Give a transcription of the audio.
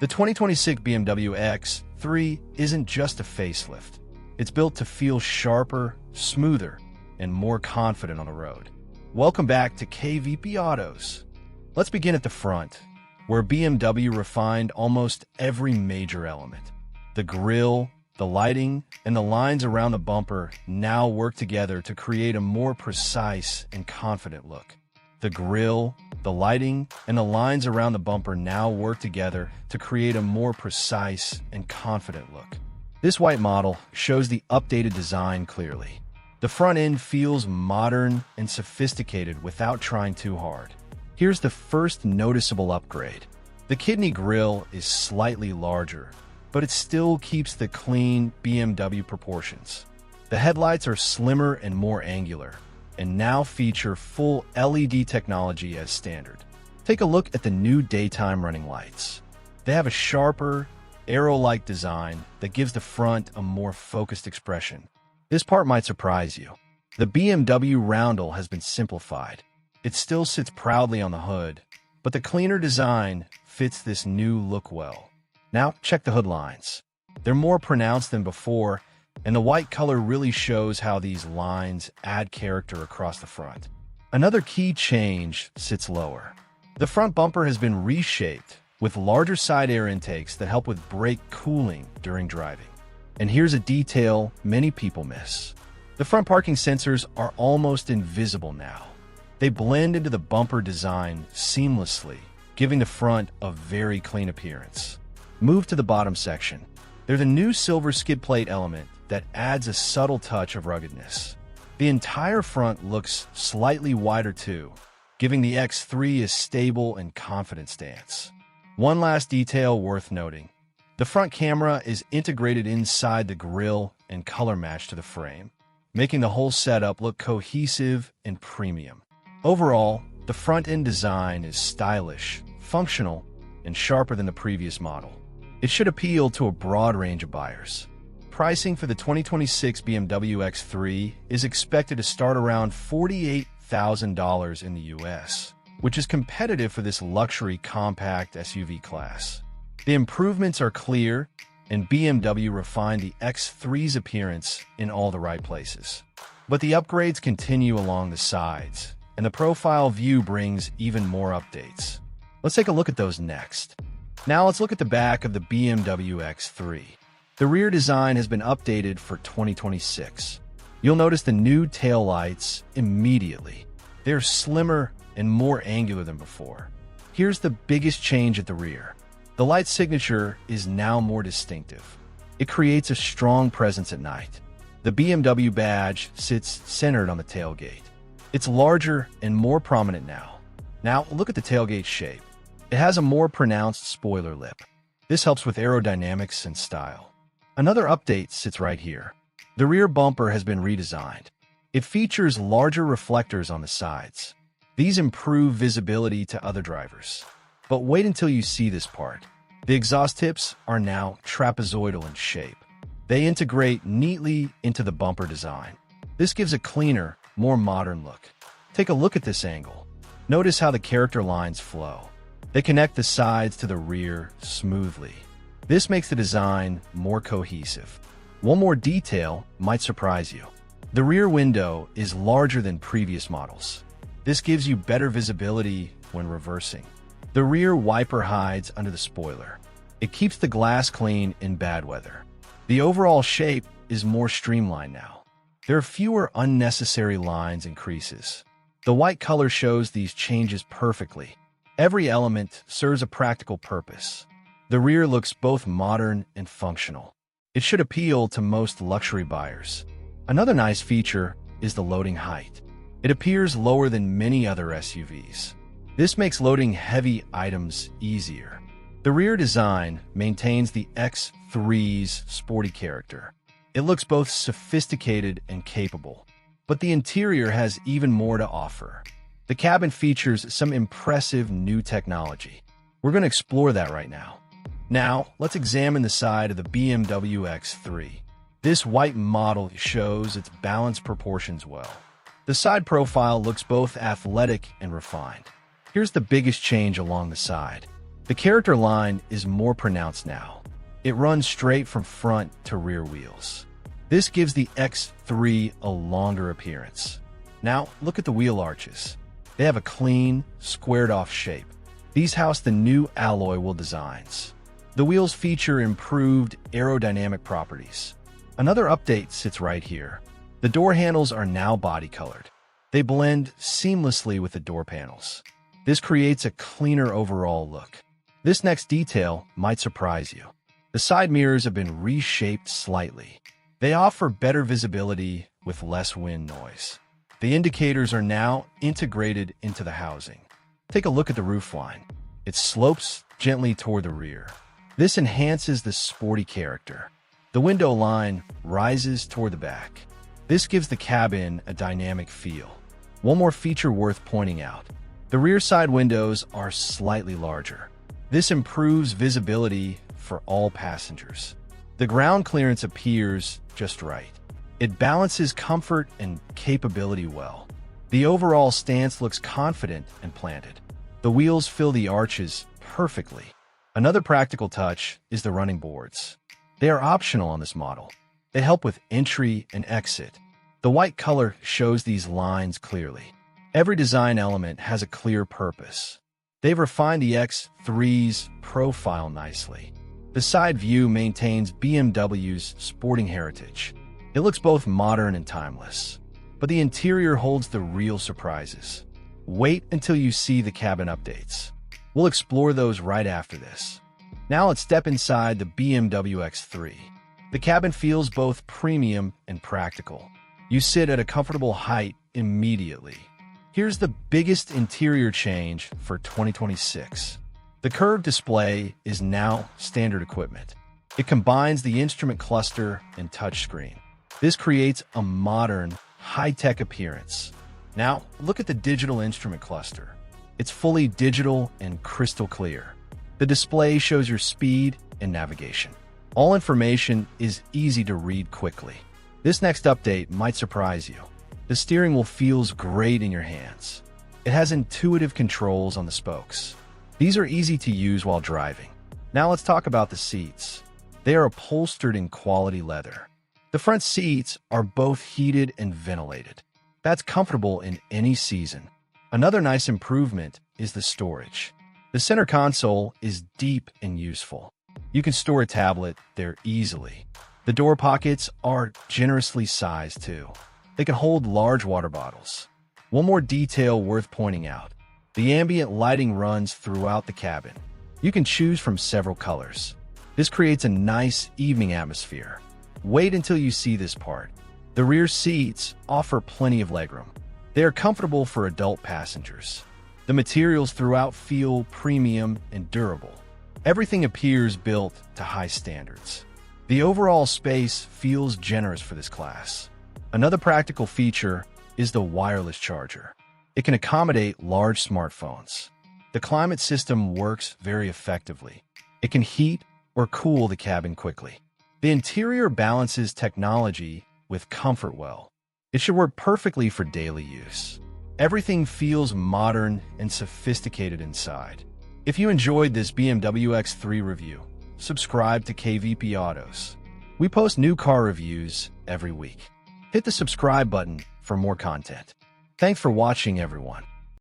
The 2026 BMW X3 isn't just a facelift. It's built to feel sharper, smoother, and more confident on the road. Welcome back to KVP Autos. Let's begin at the front, where BMW refined almost every major element. The grille, the lighting, and the lines around the bumper now work together to create a more precise and confident look. The grille, the lighting, and the lines around the bumper now work together to create a more precise and confident look. This white model shows the updated design clearly. The front end feels modern and sophisticated without trying too hard. Here's the first noticeable upgrade. The kidney grille is slightly larger, but it still keeps the clean BMW proportions. The headlights are slimmer and more angular, and now feature full LED technology as standard. Take a look at the new daytime running lights. They have a sharper, arrow-like design that gives the front a more focused expression. This part might surprise you. The BMW roundel has been simplified. It still sits proudly on the hood, but the cleaner design fits this new look well. Now check the hood lines. They're more pronounced than before, and the white color really shows how these lines add character across the front. Another key change sits lower. The front bumper has been reshaped with larger side air intakes that help with brake cooling during driving. And here's a detail many people miss. The front parking sensors are almost invisible now. They blend into the bumper design seamlessly, giving the front a very clean appearance. Move to the bottom section. There's a new silver skid plate element that adds a subtle touch of ruggedness. The entire front looks slightly wider too, giving the X3 a stable and confident stance. One last detail worth noting. The front camera is integrated inside the grille and color matched to the frame, making the whole setup look cohesive and premium. Overall, the front-end design is stylish, functional, and sharper than the previous model. It should appeal to a broad range of buyers. Pricing for the 2026 BMW X3 is expected to start around $48,000 in the US, which is competitive for this luxury compact SUV class. The improvements are clear, and BMW refined the X3's appearance in all the right places. But the upgrades continue along the sides, and the profile view brings even more updates. Let's take a look at those next. Now let's look at the back of the BMW X3. The rear design has been updated for 2026. You'll notice the new taillights immediately. They're slimmer and more angular than before. Here's the biggest change at the rear. The light signature is now more distinctive. It creates a strong presence at night. The BMW badge sits centered on the tailgate. It's larger and more prominent now. Now look at the tailgate shape. It has a more pronounced spoiler lip. This helps with aerodynamics and style. Another update sits right here. The rear bumper has been redesigned. It features larger reflectors on the sides. These improve visibility to other drivers. But wait until you see this part. The exhaust tips are now trapezoidal in shape. They integrate neatly into the bumper design. This gives a cleaner, more modern look. Take a look at this angle. Notice how the character lines flow. They connect the sides to the rear smoothly. This makes the design more cohesive. One more detail might surprise you. The rear window is larger than previous models. This gives you better visibility when reversing. The rear wiper hides under the spoiler. It keeps the glass clean in bad weather. The overall shape is more streamlined now. There are fewer unnecessary lines and creases. The white color shows these changes perfectly. Every element serves a practical purpose. The rear looks both modern and functional. It should appeal to most luxury buyers. Another nice feature is the loading height. It appears lower than many other SUVs. This makes loading heavy items easier. The rear design maintains the X3's sporty character. It looks both sophisticated and capable, but the interior has even more to offer. The cabin features some impressive new technology. We're going to explore that right now. Now, let's examine the side of the BMW X3. This white model shows its balanced proportions well. The side profile looks both athletic and refined. Here's the biggest change along the side. The character line is more pronounced now. It runs straight from front to rear wheels. This gives the X3 a longer appearance. Now, look at the wheel arches. They have a clean, squared-off shape. These house the new alloy wheel designs. The wheels feature improved aerodynamic properties. Another update sits right here. The door handles are now body-colored. They blend seamlessly with the door panels. This creates a cleaner overall look. This next detail might surprise you. The side mirrors have been reshaped slightly. They offer better visibility with less wind noise. The indicators are now integrated into the housing. Take a look at the roofline. It slopes gently toward the rear. This enhances the sporty character. The window line rises toward the back. This gives the cabin a dynamic feel. One more feature worth pointing out. The rear side windows are slightly larger. This improves visibility for all passengers. The ground clearance appears just right. It balances comfort and capability well. The overall stance looks confident and planted. The wheels fill the arches perfectly. Another practical touch is the running boards. They are optional on this model. They help with entry and exit. The white color shows these lines clearly. Every design element has a clear purpose. They've refined the X3's profile nicely. The side view maintains BMW's sporting heritage. It looks both modern and timeless. But the interior holds the real surprises. Wait until you see the cabin updates. We'll explore those right after this. Now let's step inside the BMW X3. The cabin feels both premium and practical. You sit at a comfortable height immediately. Here's the biggest interior change for 2026. The curved display is now standard equipment. It combines the instrument cluster and touchscreen. This creates a modern, high-tech appearance. Now, look at the digital instrument cluster. It's fully digital and crystal clear. The display shows your speed and navigation. All information is easy to read quickly. This next update might surprise you. The steering wheel feels great in your hands. It has intuitive controls on the spokes. These are easy to use while driving. Now let's talk about the seats. They are upholstered in quality leather. The front seats are both heated and ventilated. That's comfortable in any season. Another nice improvement is the storage. The center console is deep and useful. You can store a tablet there easily. The door pockets are generously sized too. They can hold large water bottles. One more detail worth pointing out. The ambient lighting runs throughout the cabin. You can choose from several colors. This creates a nice evening atmosphere. Wait until you see this part. The rear seats offer plenty of legroom. They are comfortable for adult passengers. The materials throughout feel premium and durable. Everything appears built to high standards. The overall space feels generous for this class. Another practical feature is the wireless charger. It can accommodate large smartphones. The climate system works very effectively. It can heat or cool the cabin quickly. The interior balances technology with comfort well. It should work perfectly for daily use. Everything feels modern and sophisticated inside. If you enjoyed this BMW X3 review, subscribe to KVP Autos. We post new car reviews every week. Hit the subscribe button for more content. Thanks for watching, everyone.